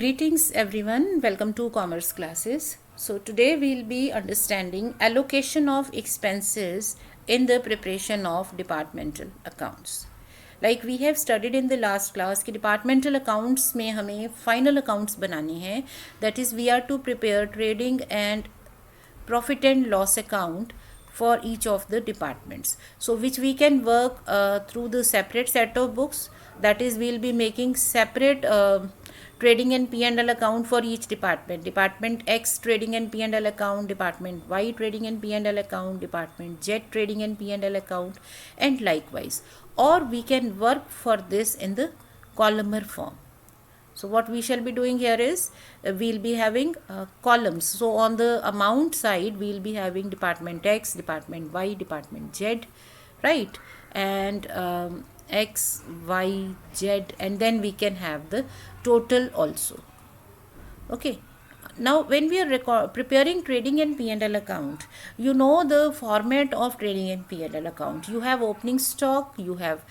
Greetings everyone, welcome to commerce classes. So today we'll be understanding allocation of expenses in the preparation of departmental accounts. Like we have studied in the last class कि departmental accounts में हमें final accounts बनाने हैं, that is we are to prepare trading and profit and loss account for each of the departments, so which we can work through the separate set of books. That is, we'll be making separate trading and P&L account for each department. Department X trading and P&L account, Department Y trading and P&L account, Department Z trading and P&L account, and likewise. Or we can work for this in the columnar form. So what we shall be doing here is we'll be having columns. So on the amount side we'll be having Department X, Department Y, Department Z, right? And X, Y, Z, and then we can have the total also. Okay. Now when we are preparing trading and P&L account, you know the format of trading and P&L account. You have opening stock, you have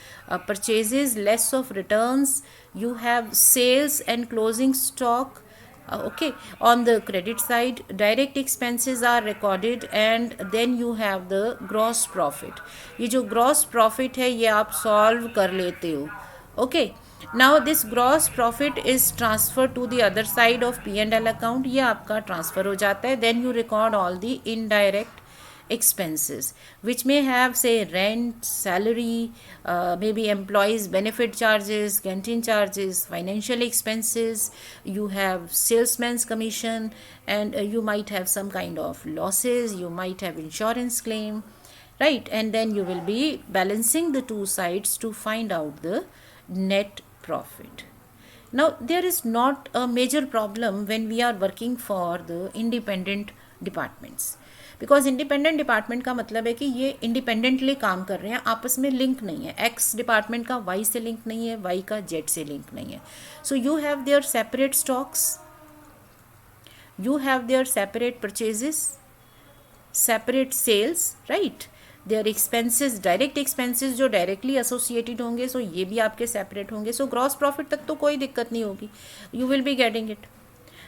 purchases less of returns, you have sales and closing stock. Okay, on the credit side direct expenses are recorded and then you have the gross profit. ये जो gross profit है ये आप solve कर लेते हो. Okay, now this gross profit is transferred to the other side of P&L account. ये आपका transfer हो जाता है. Then you record all the indirect expenses which may have say rent, salary, maybe employees benefit charges, canteen charges, financial expenses, you have salesman's commission, and you might have some kind of losses, you might have insurance claim, right? And then you will be balancing the two sides to find out the net profit. Now there is not a major problem when we are working for the independent departments, because independent department का मतलब है कि ये independently काम कर रहे हैं, आपस में लिंक नहीं है. एक्स डिपार्टमेंट का वाई से लिंक नहीं है, वाई का जेड से लिंक नहीं है. So you have their separate stocks, you have their separate purchases, separate sales, right. Their expenses, direct expenses जो डायरेक्टली एसोसिएटेड होंगे, सो ये भी आपके सेपरेट होंगे. सो ग्रॉस प्रॉफिट तक तो कोई दिक्कत नहीं होगी, you will be getting it.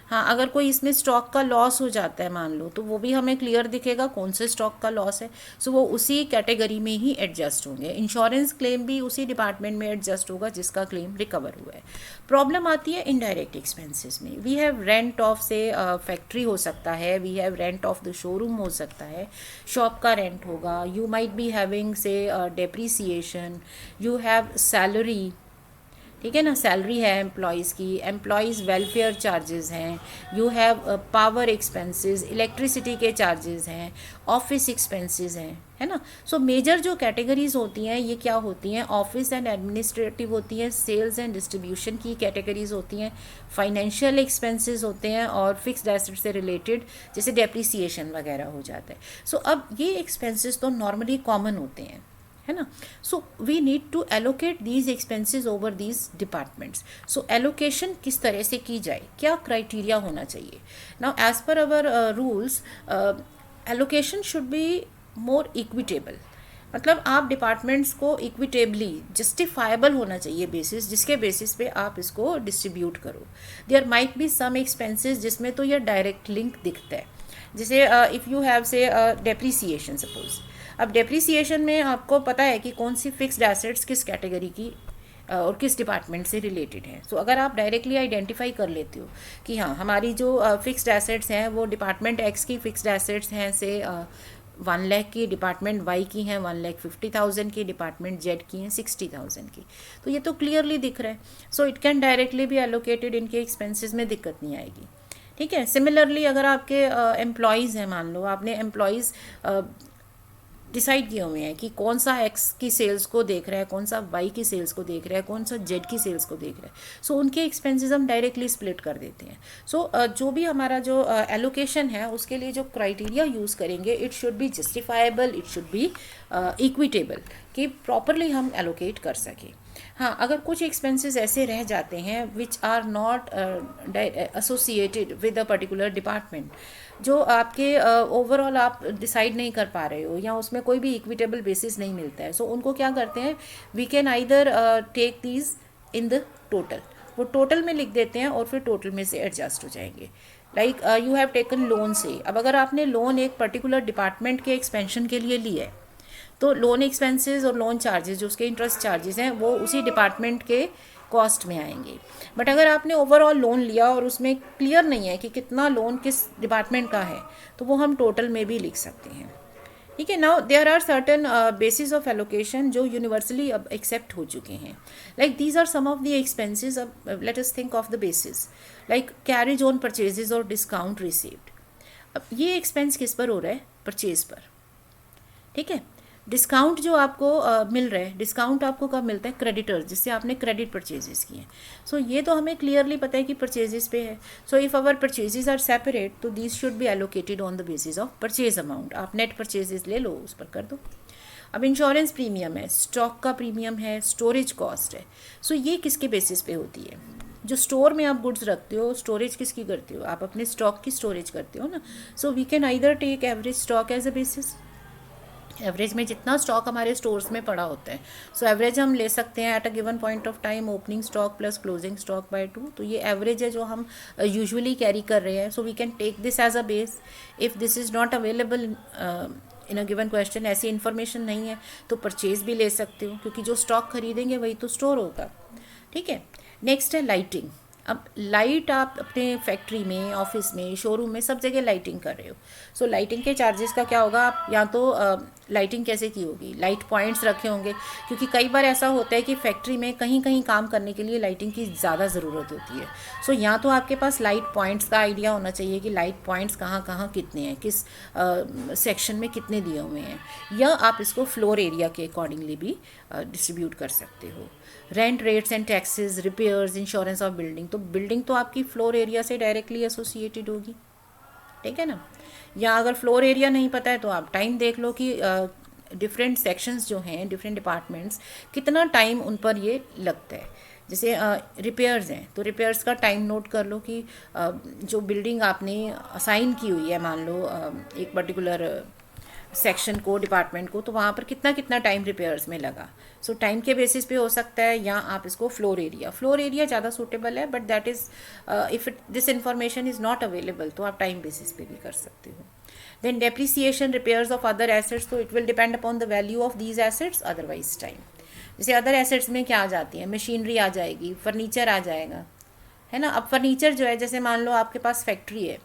हाँ, अगर कोई इसमें स्टॉक का लॉस हो जाता है मान लो, तो वो भी हमें क्लियर दिखेगा कौन से स्टॉक का लॉस है. सो वो उसी कैटेगरी में ही एडजस्ट होंगे. इंश्योरेंस क्लेम भी उसी डिपार्टमेंट में एडजस्ट होगा जिसका क्लेम रिकवर हुआ है. प्रॉब्लम आती है इनडायरेक्ट एक्सपेंसेस में. We have rent of say factory हो सकता है, we have rent of the showroom हो सकता है, शॉप का रेंट होगा, you might be having say depreciation, you have salary, ठीक है ना, सैलरी है एम्प्लॉयज़ की, एम्प्लॉयज़ वेलफेयर चार्जेस हैं, you have power expenses, electricity के चार्जेस हैं, ऑफिस एक्सपेंसेस हैं, है ना. सो मेजर जो कैटेगरीज होती हैं ये क्या होती हैं, ऑफिस एंड एडमिनिस्ट्रेटिव होती हैं, सेल्स एंड डिस्ट्रीब्यूशन की कैटेगरीज होती हैं, फाइनेंशियल एक्सपेंसेस होते हैं, और फिक्स्ड एसेट से रिलेटेड जैसे डेप्रीसिएशन वगैरह हो जाता है. सो अब ये एक्सपेंसेस तो नॉर्मली कॉमन होते हैं, है ना. So we need to allocate these expenses over these departments. So allocation किस तरह से की जाए, क्या क्राइटेरिया होना चाहिए. Now as per our rules allocation should be more equitable. मतलब आप डिपार्टमेंट्स को इक्विटेबली जस्टिफाइबल होना चाहिए बेसिस, जिसके बेसिस पे आप इसको डिस्ट्रीब्यूट करो. There might be some expenses जिसमें तो ये डायरेक्ट लिंक दिखता है, जैसे if you have say depreciation suppose. अब डेप्रीसिएशन में आपको पता है कि कौन सी फिक्स्ड एसेट्स किस कैटेगरी की और किस डिपार्टमेंट से रिलेटेड है. सो अगर आप डायरेक्टली आइडेंटिफाई कर लेते हो कि हाँ हमारी जो फिक्स्ड एसेट्स हैं वो डिपार्टमेंट एक्स की फिक्स्ड एसेट्स हैं से 1 लाख की, डिपार्टमेंट वाई की हैं 1,50,000 की, डिपार्टमेंट जेड की हैं 60,000 की, तो ये तो क्लियरली दिख रहा है. सो इट कैन डायरेक्टली भी एलोकेटेड, इनके एक्सपेंसेस में दिक्कत नहीं आएगी. ठीक है. सिमिलरली अगर आपके एम्प्लॉयज़ हैं, मान लो आपने एम्प्लॉयज़ डिसाइड किए हुए हैं कि कौन सा एक्स की सेल्स को देख रहा है, कौन सा वाई की सेल्स को देख रहा है, कौन सा जेड की सेल्स को देख रहा है. सो उनके एक्सपेंसेस हम डायरेक्टली स्प्लिट कर देते हैं. सो जो भी हमारा जो एलोकेशन है उसके लिए जो क्राइटेरिया यूज़ करेंगे it should be justifiable, it should be equitable, कि प्रॉपरली हम एलोकेट कर सकें. हाँ, अगर कुछ एक्सपेंसेस ऐसे रह जाते हैं which are not associated with a particular department, जो आपके ओवरऑल आप डिसाइड नहीं कर पा रहे हो या उसमें कोई भी इक्विटेबल बेसिस नहीं मिलता है, सो उनको क्या करते हैं, we can either take these in the total. वो टोटल में लिख देते हैं और फिर टोटल में से एडजस्ट हो जाएंगे। Like you have taken loan से, अब अगर आपने लोन एक पर्टिकुलर डिपार्टमेंट के एक्सपेंशन के लिए लिया है तो लोन एक्सपेंसेस और लोन चार्जेस जो उसके इंटरेस्ट चार्जेस हैं वो उसी डिपार्टमेंट के कॉस्ट में आएंगे। बट अगर आपने ओवरऑल लोन लिया और उसमें क्लियर नहीं है कि कितना लोन किस डिपार्टमेंट का है तो वो हम टोटल में भी लिख सकते हैं। ठीक है। Now there are certain basis of allocation जो यूनिवर्सली अब एक्सेप्ट हो चुके हैं। Like these are some of the expenses. अब let us think of the basis like carriage on purchases और डिस्काउंट रिसीव्ड। अब ये एक्सपेंस किस पर हो रहा है? परचेज पर। ठीक है। डिस्काउंट जो आपको मिल रहा है, डिस्काउंट आपको कब मिलता है? क्रेडिटर्स, जिससे आपने क्रेडिट परचेजेस किए हैं। सो ये तो हमें क्लियरली पता है कि परचेजेस पे है। So if our purchases are separate तो these should be allocated on the basis of purchase amount. आप नेट परचेजेस ले लो, उस पर कर दो। अब इंश्योरेंस प्रीमियम है, स्टॉक का प्रीमियम है, स्टोरेज कॉस्ट है। सो ये किसके बेसिस पे होती है? जो स्टोर में आप गुड्स रखते हो, स्टोरेज किसकी करते हो? आप अपने स्टॉक की स्टोरेज करते हो ना। So we can either take average stock as a basis. Average में जितना स्टॉक हमारे स्टोर्स में पड़ा होता है, सो एवरेज हम ले सकते हैं at a given point of time opening stock plus closing stock by 2। तो ये एवरेज है जो हम यूजुअली कैरी कर रहे हैं। So we can take this as a base. If this is not available in a given question, ऐसी information नहीं है तो परचेज भी ले सकते हो, क्योंकि जो स्टॉक खरीदेंगे वही तो स्टोर होगा। ठीक है। नेक्स्ट है लाइटिंग। अब लाइट आप अपने फैक्ट्री में, ऑफिस में, शोरूम में सब जगह लाइटिंग कर रहे हो। सो लाइटिंग के चार्जेस का क्या होगा? आप या तो लाइटिंग कैसे की होगी? लाइट पॉइंट्स रखे होंगे, क्योंकि कई बार ऐसा होता है कि फैक्ट्री में कहीं कहीं काम करने के लिए लाइटिंग की ज़्यादा ज़रूरत होती है। सो या तो आपके पास लाइट पॉइंट्स का आइडिया होना चाहिए कि लाइट पॉइंट्स कहाँ कहाँ कितने हैं, किस सेक्शन में कितने दिए हुए हैं, या आप इसको फ्लोर एरिया के अकॉर्डिंगली भी डिस्ट्रीब्यूट कर सकते हो। Rent, rates and taxes, repairs, insurance of building. तो बिल्डिंग तो आपकी फ्लोर एरिया से डायरेक्टली एसोसिएटेड होगी। ठीक है ना। या अगर फ्लोर एरिया नहीं पता है तो आप टाइम देख लो कि डिफरेंट सेक्शंस जो हैं, डिफरेंट डिपार्टमेंट्स, कितना टाइम उन पर ये लगता है। जैसे रिपेयर्स हैं तो रिपेयर्स का टाइम नोट कर लो कि जो बिल्डिंग आपने असाइन की हुई है, मान लो एक पर्टिकुलर सेक्शन को, डिपार्टमेंट को, तो वहाँ पर कितना कितना टाइम रिपेयर्स में लगा। सो टाइम के बेसिस पे हो सकता है, या आप इसको फ्लोर एरिया ज़्यादा सूटेबल है। But that is if this information is not available तो आप टाइम बेसिस पे भी कर सकते हो। Then depreciation, repairs of other assets, तो it will depend upon the value of these assets, otherwise time. जैसे अदर एसेट्स में क्या आ जाती है? मशीनरी आ जाएगी, फर्नीचर आ जाएगा, है ना। अब फर्नीचर जो है, जैसे मान लो आपके पास फैक्ट्री है,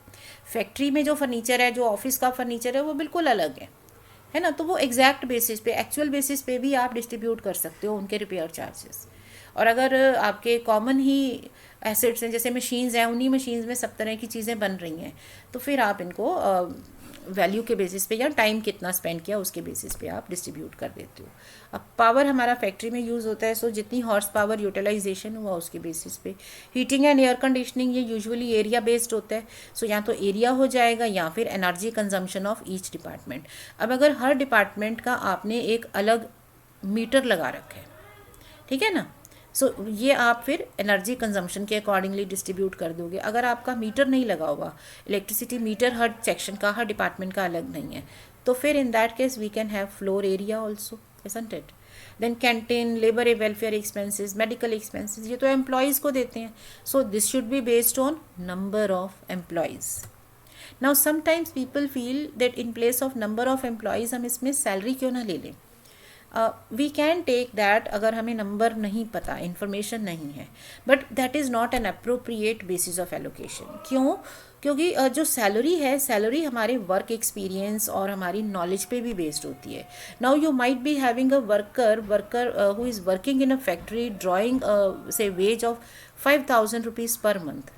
फैक्ट्री में जो फर्नीचर है, जो ऑफिस का फर्नीचर है, वो बिल्कुल अलग है ना। तो वो एग्जैक्ट बेसिस पे, एक्चुअल बेसिस पे भी आप डिस्ट्रीब्यूट कर सकते हो उनके रिपेयर चार्जेस। और अगर आपके कॉमन ही एसेट्स हैं, जैसे मशीन्स हैं, उन्हीं मशीन्स में सब तरह की चीज़ें बन रही हैं, तो फिर आप इनको वैल्यू के बेसिस पे या टाइम कितना स्पेंड किया उसके बेसिस पे आप डिस्ट्रीब्यूट कर देते हो। अब पावर हमारा फैक्ट्री में यूज़ होता है, सो जितनी हॉर्स पावर यूटिलाइजेशन हुआ उसके बेसिस पे। हीटिंग एंड एयर कंडीशनिंग, ये यूजुअली एरिया बेस्ड होता है। सो या तो एरिया हो जाएगा या फिर energy consumption of each department. अब अगर हर डिपार्टमेंट का आपने एक अलग मीटर लगा रखा है, ठीक है ना, सो ये आप फिर एनर्जी कंजम्पशन के अकॉर्डिंगली डिस्ट्रीब्यूट कर दोगे। अगर आपका मीटर नहीं लगा होगा, इलेक्ट्रिसिटी मीटर हर सेक्शन का, हर डिपार्टमेंट का अलग नहीं है, तो फिर in that case we can have floor area also, isn't it? Then canteen, labour welfare expenses, medical expenses, ये तो एम्प्लॉयज़ को देते हैं। So this should be based on number of employees. Now sometimes people feel that in place of number of employees हम इसमें salary क्यों ना ले लें। वी कैन टेक दैट अगर हमें नंबर नहीं पता, इन्फॉर्मेशन नहीं है, but that is not an appropriate basis of allocation. क्यों? क्योंकि जो सैलरी है, सैलरी हमारे वर्क एक्सपीरियंस और हमारी नॉलेज पे भी बेस्ड होती है। Now you might be having a worker who is working in a factory drawing से wage of 5,000 rupees per month.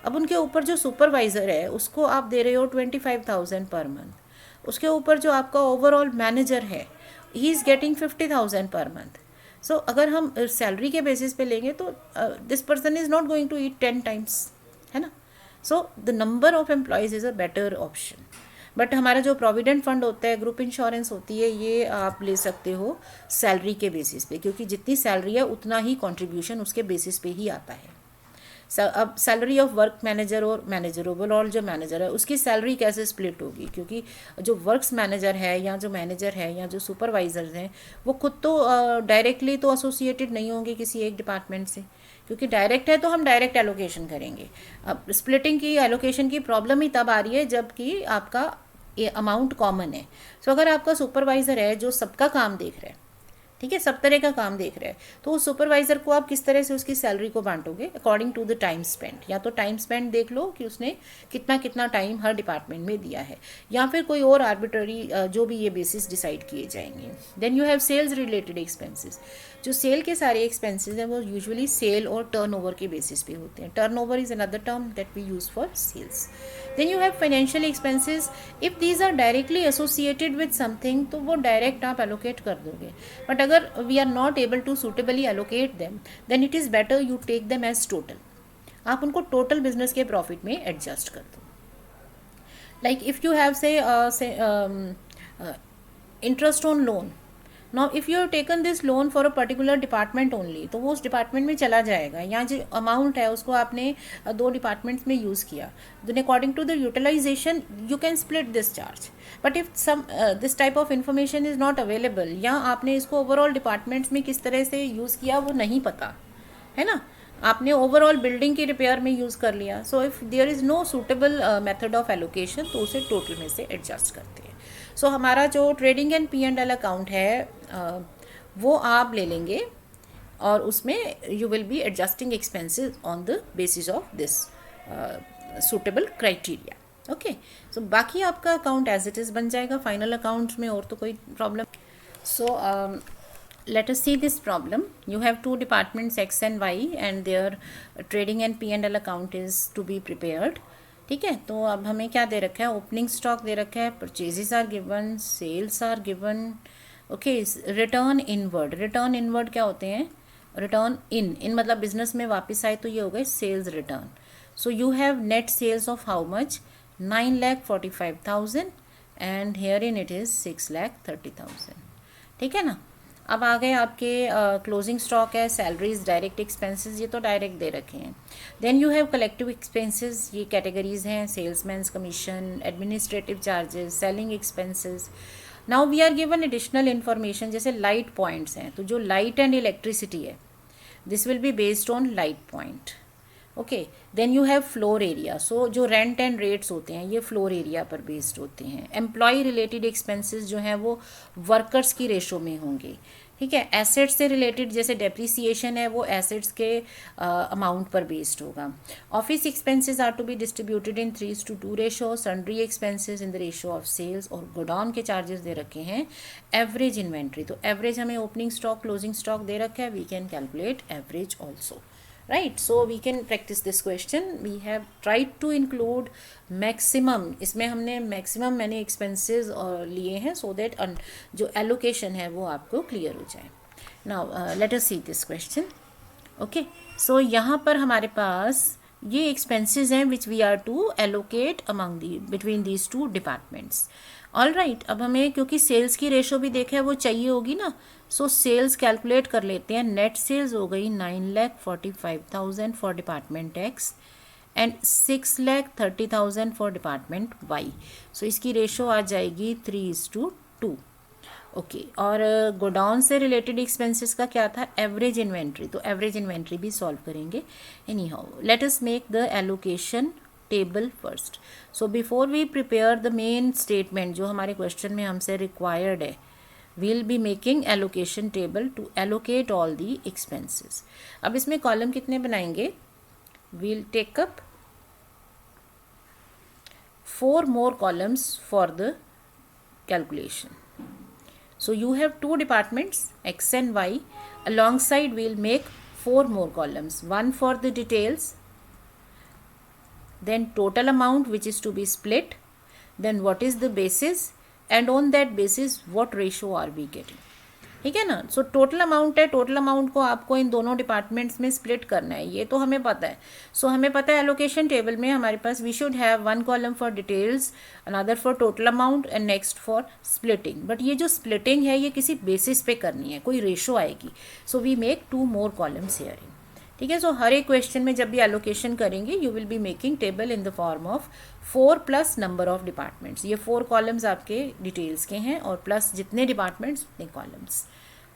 अब उनके ऊपर जो सुपरवाइज़र है उसको आप दे रहे हो 25,000 पर मंथ। उसके ऊपर जो आपका ओवरऑल मैनेजर है, he is getting 50,000 per month. सो अगर हम सैलरी के बेसिस पे लेंगे तो this person is not going to eat 10 times, है ना। So the number of employees is a better option. But हमारा जो प्रोविडेंट फंड होता है, ग्रुप इंश्योरेंस होती है, ये आप ले सकते हो सैलरी के बेसिस पे, क्योंकि जितनी सैलरी है उतना ही कंट्रीब्यूशन उसके बेसिस पे ही आता है। अब सैलरी ऑफ वर्क मैनेजर और मैनेजर, ओवरऑल जो मैनेजर है उसकी सैलरी कैसे स्प्लिट होगी, क्योंकि जो वर्क्स मैनेजर है या जो मैनेजर है या जो सुपरवाइजर्स हैं वो खुद तो डायरेक्टली तो एसोसिएटेड नहीं होंगे किसी एक डिपार्टमेंट से, क्योंकि डायरेक्ट है तो हम डायरेक्ट एलोकेशन करेंगे। अब स्प्लिटिंग की एलोकेशन की प्रॉब्लम ही तब आ रही है जबकि आपका ये अमाउंट कॉमन है। सो अगर आपका सुपरवाइज़र है जो सबका काम देख रहा है, ठीक है, सब तरह का काम देख रहा है, तो उस सुपरवाइज़र को आप किस तरह से उसकी सैलरी को बांटोगे? According to the time spend. या तो टाइम स्पेंड देख लो कि उसने कितना कितना टाइम हर डिपार्टमेंट में दिया है, या फिर कोई और आर्बिट्ररी जो भी ये बेसिस डिसाइड किए जाएंगे। Then you have sales related expenses. जो सेल के सारे एक्सपेंसेस हैं वो यूजुअली सेल और टर्नओवर के बेसिस पे होते हैं। Turnover is another term that we use for sales. Then you have financial expenses. If these are directly associated with something तो वो डायरेक्ट आप एलोकेट कर दोगे, बट अगर we are not able to suitably allocate them then it is better you take them as total. आप उनको total business के profit में एडजस्ट कर दो। Like if you have say interest on loan, now if you have taken this loan for a particular department only, तो वो उस department में चला जाएगा। यहाँ जो अमाउंट है उसको आपने दो डिपार्टमेंट्स में यूज़ किया, then according to the utilisation you can split this charge. But if some this type of information is not available, या आपने इसको ओवरऑल डिपार्टमेंट्स में किस तरह से यूज़ किया वो नहीं पता है ना, आपने ओवरऑल बिल्डिंग की रिपेयर में यूज़ कर लिया, so if there is no suitable method of allocation तो उसे टोटल में से एडजस्ट करते हैं। सो हमारा जो ट्रेडिंग एंड P&L अकाउंट है वो आप ले लेंगे और उसमें you will be adjusting expenses on the basis of this suitable criteria. Okay, so बाकी आपका अकाउंट एज इट इज़ बन जाएगा फाइनल अकाउंट में, और तो कोई problem. So let us see this problem. You have two departments X and Y and their trading and P&L account is to be prepared. ठीक है, तो अब हमें क्या दे रखा है? ओपनिंग स्टॉक दे रखा है, purchases are given, sales are given. Okay, return inward. Return inward क्या होते हैं? रिटर्न इन मतलब बिजनेस में वापस आए तो ये हो गए sales return. So you have net sales of how much? 9,45,000 and here in it is 6,30,000। ठीक है ना। अब आ गए आपके क्लोजिंग स्टॉक है, सैलरीज, डायरेक्ट एक्सपेंसेस, ये तो डायरेक्ट दे रखे हैं। Then you have collective expenses, ये कैटेगरीज हैं, salesman's commission, administrative charges, selling expenses. Now we are given additional information, जैसे लाइट पॉइंट्स हैं, तो जो लाइट एंड इलेक्ट्रिसिटी है this will be based on light point. Okay, then you have floor area, so जो rent and rates होते हैं ये floor area पर बेस्ड होते हैं। एम्प्लॉय रिलेटेड एक्सपेंसेस जो हैं वो वर्कर्स की रेशो में होंगे। ठीक है, एसेट्स से रिलेटेड जैसे डेप्रिसिएशन है वो एसेट्स के अमाउंट पर बेस्ड होगा। Office expenses are to be distributed in 3:2 ratio, sundry expenses in the ratio of sales, और गोडाउन के चार्जेस दे रखे हैं। एवरेज इन्वेंट्री, तो एवरेज हमें ओपनिंग स्टॉक क्लोजिंग स्टॉक दे रखा है, we can calculate average also. Right, so we can practice this question. We have tried to include maximum, इसमें हमने maximum मैंने expenses लिए हैं so that जो allocation है वो आपको clear हो जाए। Now let us see this question. Okay, so यहाँ पर हमारे पास ये expenses हैं which we are to allocate between these two departments. All right, अब हमें क्योंकि सेल्स की रेशो भी देखा है वो चाहिए होगी ना, सो सेल्स कैलकुलेट कर लेते हैं। नेट सेल्स हो गई 9,45,000 for department X and 6,30,000 for department Y. So इसकी रेशो आ जाएगी 3:2। ओके, और गोडाउन से रिलेटेड एक्सपेंसेस का क्या था? एवरेज इन्वेंट्री, तो एवरेज इन्वेंट्री भी सॉल्व करेंगे। Anyhow let us make the allocation table first. So before we prepare the main statement जो हमारे क्वेश्चन में हमसे रिक्वायर्ड है, we'll be making allocation table to allocate all the expenses. अब इसमें column कितने बनाएंगे? We'll take up 4 more columns for the calculation. So you have 2 departments X and Y. Alongside we'll make 4 more columns, one for the details, then total amount which is to be split, then what is the basis, and on that basis what ratio are we getting. ठीक है ना। So total amount है, total amount को आपको इन दोनों departments में split करना है, ये तो हमें पता है। सो हमें पता है एलोकेशन टेबल में हमारे पास we should have 1 column for details, another for total amount and next for splitting. But ये जो स्प्लिटिंग है ये किसी बेसिस पे करनी है, कोई रेशो आएगी। So we make 2 more columns here। ठीक है, सो हर एक क्वेश्चन में जब भी एलोकेशन करेंगे you will be making table in the form of 4 plus number of departments. ये 4 कॉलम्स आपके डिटेल्स के हैं और प्लस जितने डिपार्टमेंट्स उतने columns.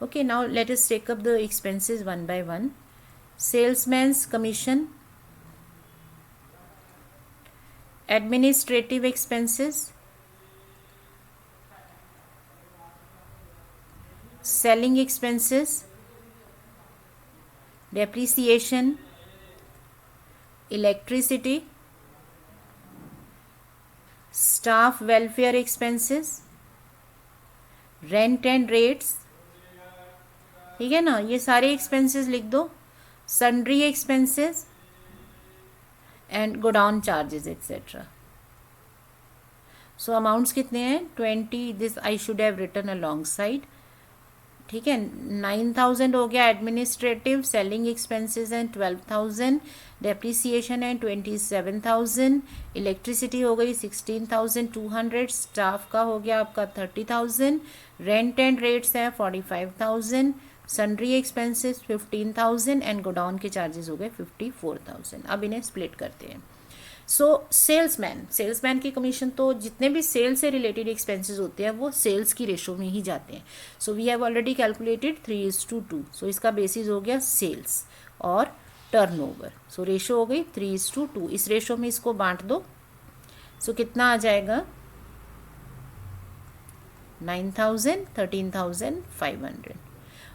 Okay, now let us take up the expenses one by one. Salesman's commission, administrative expenses, selling expenses, depreciation, electricity, staff welfare expenses, rent and rates, ठीक है ना, ये सारे एक्सपेंसेस लिख दो, sundry expenses and godown charges etcetera. So amounts कितने हैं 20, this I should have written alongside, ठीक है. 9,000 हो गया एडमिनिस्ट्रेटिव, सेलिंग एक्सपेंसेस हैं 12,000, डेप्रिसिएशन है 27,000, इलेक्ट्रिसिटी हो गई 16,200, स्टाफ का हो गया आपका 30,000, रेंट एंड रेट्स हैं 45,000, सन्ड्री एक्सपेंसेस 15,000 एंड गोडाउन के चार्जेस हो गए 54,000. अब इन्हें स्प्लिट करते हैं. सो सेल्समैन की कमीशन, तो जितने भी सेल से रिलेटेड एक्सपेंसेस होते हैं वो सेल्स की रेशो में ही जाते हैं. So we have already calculated 3:2. So इसका बेसिस हो गया सेल्स और टर्नओवर. सो रेशो हो गई 3:2. इस रेशो में इसको बांट दो. सो कितना आ जाएगा 9,000, 13,500.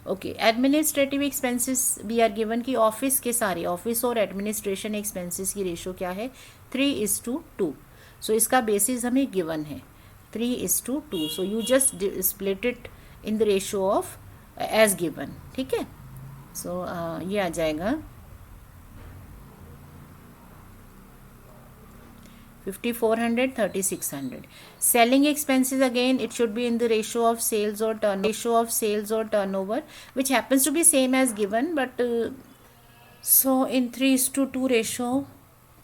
Okay. Administrative expenses we are given कि ऑफिस के सारे ऑफिस और एडमिनिस्ट्रेशन एक्सपेंसेस की रेशो क्या है 3:2. सो इसका बेसिस हमें गिवन है 3:2. So you just split it in the ratio of as given, ठीक है. सो ये आ जाएगा 5,400, 3,600. Selling expenses, again it should be in the ratio of sales or turnover, which happens to be same as given, but so in 3:2 ratio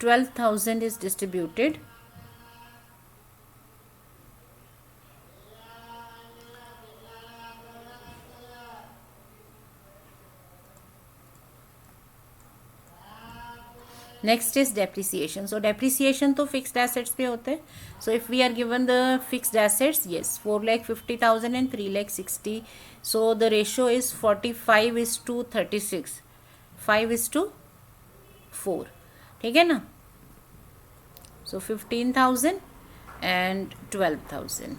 12,000 is distributed. Next is depreciation. So depreciation तो fixed assets पे होते हैं. So if we are given the fixed assets, yes 4,50,000 and 3,60,000. So the ratio is 45:36, 5:4, ठीक है ना. So 15,000 and 12,000.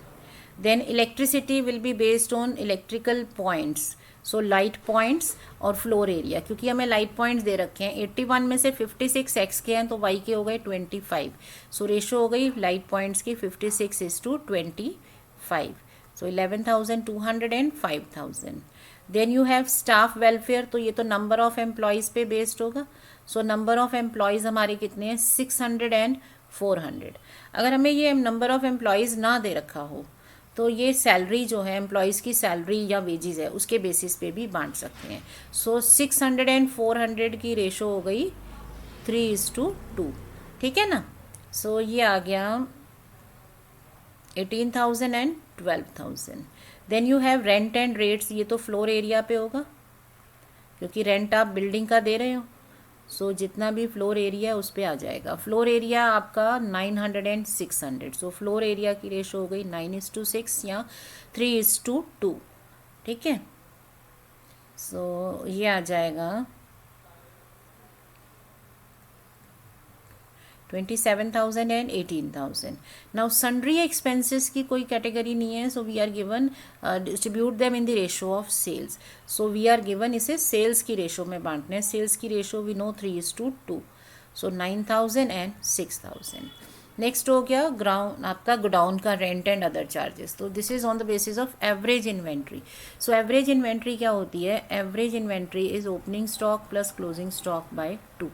Then electricity will be based on electrical points. So light points और floor area, क्योंकि हमें light points दे रखे हैं 81 में से 56 एक्स के हैं तो वाई के हो गए 25. सो रेशो हो गई लाइट पॉइंट्स की 56:25. So 11,200 and 5,000. Then you have staff welfare, तो ये तो नंबर ऑफ एम्प्लॉयज़ पे बेस्ड होगा. सो नंबर ऑफ एम्प्लॉयज़ हमारे कितने हैं 600 एंड 400. अगर हमें ये नंबर ऑफ एम्प्लॉयज़ ना दे रखा हो तो ये सैलरी जो है एम्प्लॉयज़ की सैलरी या वेजेस है उसके बेसिस पे भी बांट सकते हैं. सो 600 एंड 400 की रेशो हो गई 3:2, ठीक है ना. सो ये आ गया 18,000 and 12,000. Then you have rent and rates, ये तो फ्लोर एरिया पे होगा क्योंकि रेंट आप बिल्डिंग का दे रहे हो. सो जितना भी फ्लोर एरिया है उस पर आ जाएगा. फ्लोर एरिया आपका 900 एंड 600. सो फ्लोर एरिया की रेशो हो गई 9:6 या 3:2, ठीक है. सो ये आ जाएगा 27,000 एंड 18,000. नाउ सन्ड्री एक्सपेंसेस की कोई कैटेगरी नहीं है. So we are given distribute them in the ratio of sales. So we are given इसे सेल्स की रेशो में बांटना है. सेल्स की ratio we know 3:2. So 9,000 and 6,000. Next हो गया ग्राउंड आपका गोडाउन का रेंट एंड अदर चार्जेस. तो this is on the basis of average inventory. So average inventory क्या होती है, average inventory is opening stock plus closing stock by 2.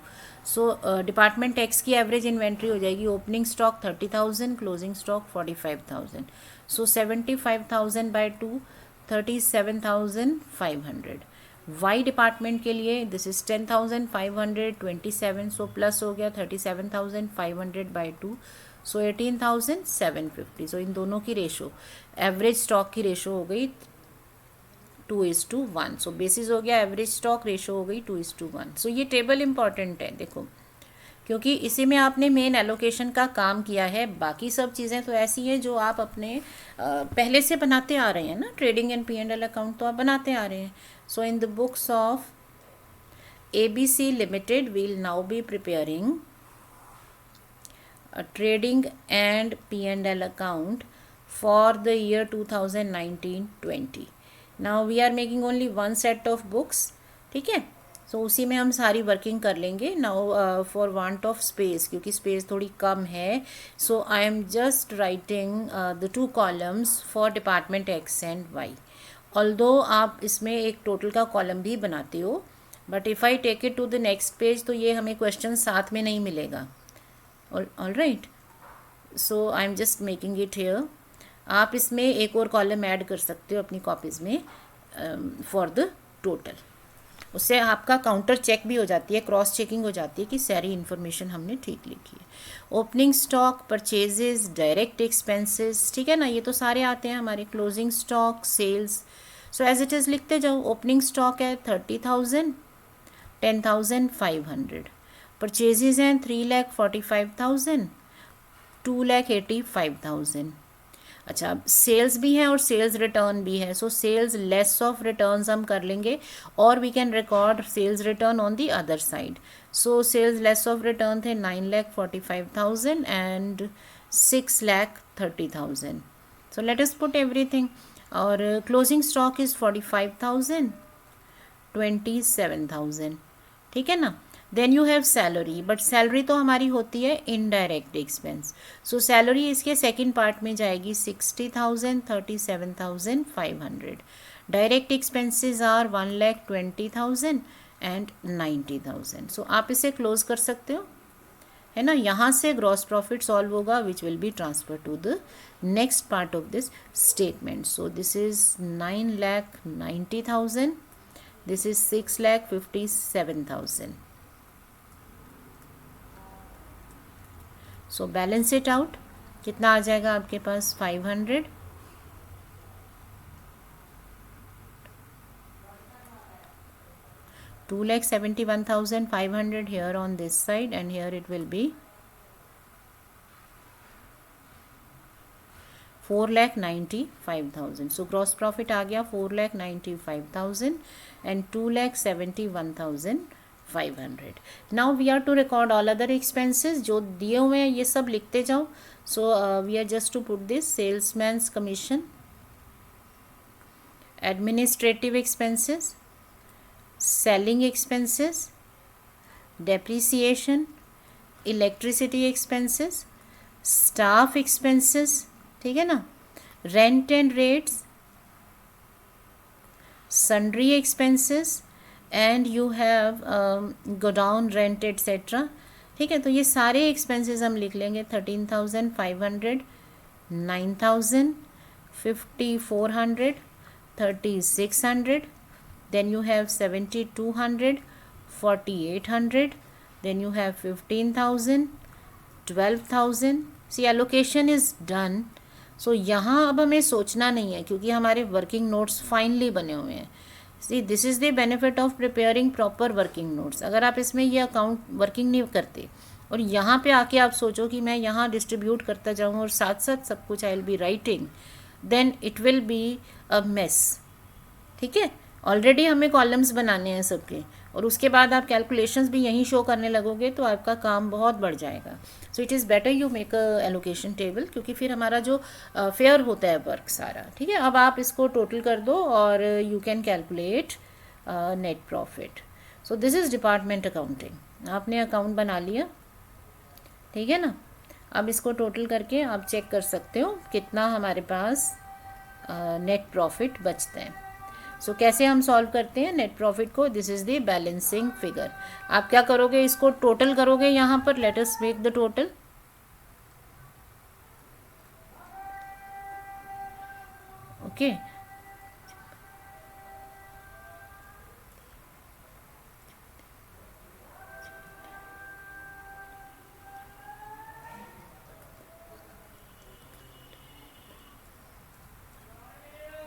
So department tax की average inventory हो जाएगी opening stock 30,000, closing stock 45,000. सो 75,000 bye 2, 37,500. Y department के लिए this is 10,527. So plus हो गया 37,500 बाय 2, सो 18,750. सो इन दोनों की रेशो एवरेज स्टॉक की रेशो हो गई 2:1. सो बेसिस हो गया एवरेज स्टॉक, रेशो हो गई 2:1. सो ये टेबल इंपॉर्टेंट है देखो, क्योंकि इसी में आपने मेन एलोकेशन का काम किया है. बाकी सब चीज़ें तो ऐसी हैं जो आप अपने पहले से बनाते आ रहे हैं ना. ट्रेडिंग एंड P&L अकाउंट तो आप बनाते आ रहे हैं. So in the books of ABC Limited will now be preparing a trading and P&L account for the year 2019-20. Now we are making only one set of books. ठीक है, सो उसी में हम सारी वर्किंग कर लेंगे. Now for want of space, क्योंकि space थोड़ी कम है, so I am just writing the 2 columns for department X and Y. Although आप इसमें एक टोटल का कॉलम भी बनाते हो, but if I take it to the next page तो ये हमें क्वेश्चन साथ में नहीं मिलेगा. All right, so I am just making it here. आप इसमें एक और कॉलम ऐड कर सकते हो अपनी कॉपीज़ में फॉर द टोटल. उससे आपका काउंटर चेक भी हो जाती है, क्रॉस चेकिंग हो जाती है कि सारी इन्फॉर्मेशन हमने ठीक लिखी है. Opening stock, purchases, direct expenses, ठीक है ना, ये तो सारे आते हैं हमारे. Closing stock, sales. So as it is लिखते जाओ. ओपनिंग स्टॉक है 30,000, 10,500. परचेजेस हैं 3,45,000, 2,85,000. अच्छा, सेल्स भी है और सेल्स रिटर्न भी है. So sales less of returns हम कर लेंगे, और we can record sales return on the other side. So sales less of return थे 9,45,000 and 6,30,000. So let us put everything. और क्लोजिंग स्टॉक इज़ 45,000, 27,000. ठीक है ना. Then you have salary, but salary तो हमारी होती है इनडायरेक्ट एक्सपेंस. सो सैलरी इसके सेकंड पार्ट में जाएगी 60,000, 37,500. Direct expenses are 1,20,000 and 90,000. सो आप इसे क्लोज कर सकते हो, है ना. यहाँ से ग्रॉस प्रॉफिट सॉल्व होगा, which will be transfer to the next part of this statement. So this is 9,90,000, this is 6,57,000. So balance it out. कितना आ जाएगा आपके पास? 500. $2,71,500 here on this side, and here it will be 4,95,000. So gross profit आ गया 4,95,000 and 2,71,500. Now we are to record all other expenses. जो दिए हुए हैं ये सब लिखते जाओ. So we are just to put this: salesman's commission, administrative expenses, selling expenses, depreciation, electricity expenses, staff expenses, ठीक है ना, rent and rates, sundry expenses, and you have godown rent etc. ठीक है. तो ये सारे expenses हम लिख लेंगे. 13,500, 9,000, 5,400, 3,600. Then you have 7,200, 4,800. Then you have 15,000, 12,000. See, allocation is done. सो यहाँ अब हमें सोचना नहीं है, क्योंकि हमारे वर्किंग नोट्स फाइनली बने हुए हैं. See, this is the benefit of preparing proper working notes. अगर आप इसमें ये अकाउंट वर्किंग नहीं करते और यहाँ पे आके आप सोचो कि मैं यहाँ डिस्ट्रीब्यूट करता जाऊँ और साथ साथ सब कुछ I will be writing, then it will be a mess. ठीक है. ऑलरेडी हमें कॉलम्स बनाने हैं सबके, और उसके बाद आप कैलकुलेशंस भी यहीं शो करने लगोगे तो आपका काम बहुत बढ़ जाएगा. So it is better you make a allocation table, क्योंकि फिर हमारा जो फेयर होता है वर्क सारा. ठीक है. अब आप इसको टोटल कर दो और you can calculate net profit. So this is department accounting. आपने अकाउंट बना लिया, ठीक है ना. अब इसको टोटल करके आप चेक कर सकते हो कितना हमारे पास नेट प्रॉफिट बचते हैं. सो कैसे हम सॉल्व करते हैं नेट प्रॉफिट को? This is the balancing figure. आप क्या करोगे? इसको टोटल करोगे यहाँ पर. Late us make the total. Okay.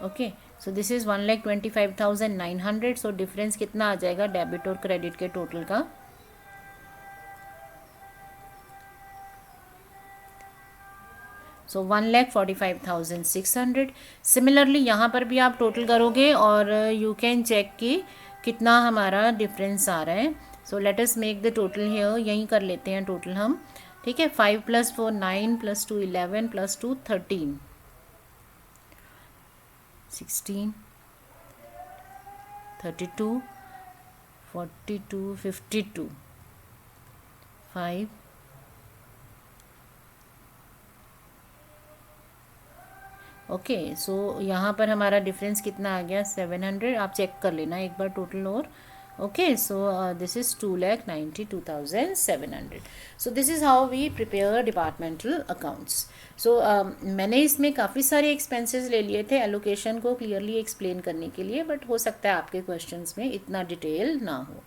Okay. So this is 1,25,900. So difference कितना आ जाएगा डेबिट और क्रेडिट के टोटल का? सो 1,45,600. सिमिलरली यहाँ पर भी आप टोटल करोगे और यू कैन चेक कि कितना हमारा डिफरेंस आ रहा है. सो let us make the total here. यहीं कर लेते हैं टोटल हम. ठीक है. 5 + 4 9 + 2 11 + 2 13 16 32 42 52 5 ओके. सो यहाँ पर हमारा डिफरेंस कितना आ गया 700. आप चेक कर लेना एक बार टोटल और. Okay. So this is 2,92,700. So this is how we prepare departmental accounts. So मैंने इसमें काफ़ी सारे एक्सपेंसेस ले लिए थे एलोकेशन को क्लियरली एक्सप्लेन करने के लिए, बट हो सकता है आपके क्वेश्चंस में इतना डिटेल ना हो.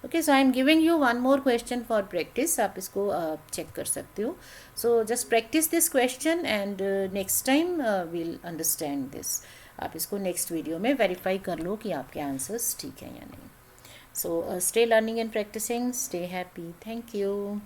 Okay. So I am giving you one more question for practice. आप इसको चेक कर सकते हो. So just practice this question and next time we'll understand this. आप इसको नेक्स्ट वीडियो में वेरीफाई कर लो कि आपके आंसर्स ठीक हैं या नहीं. So stay learning and practicing. Stay happy. Thank you.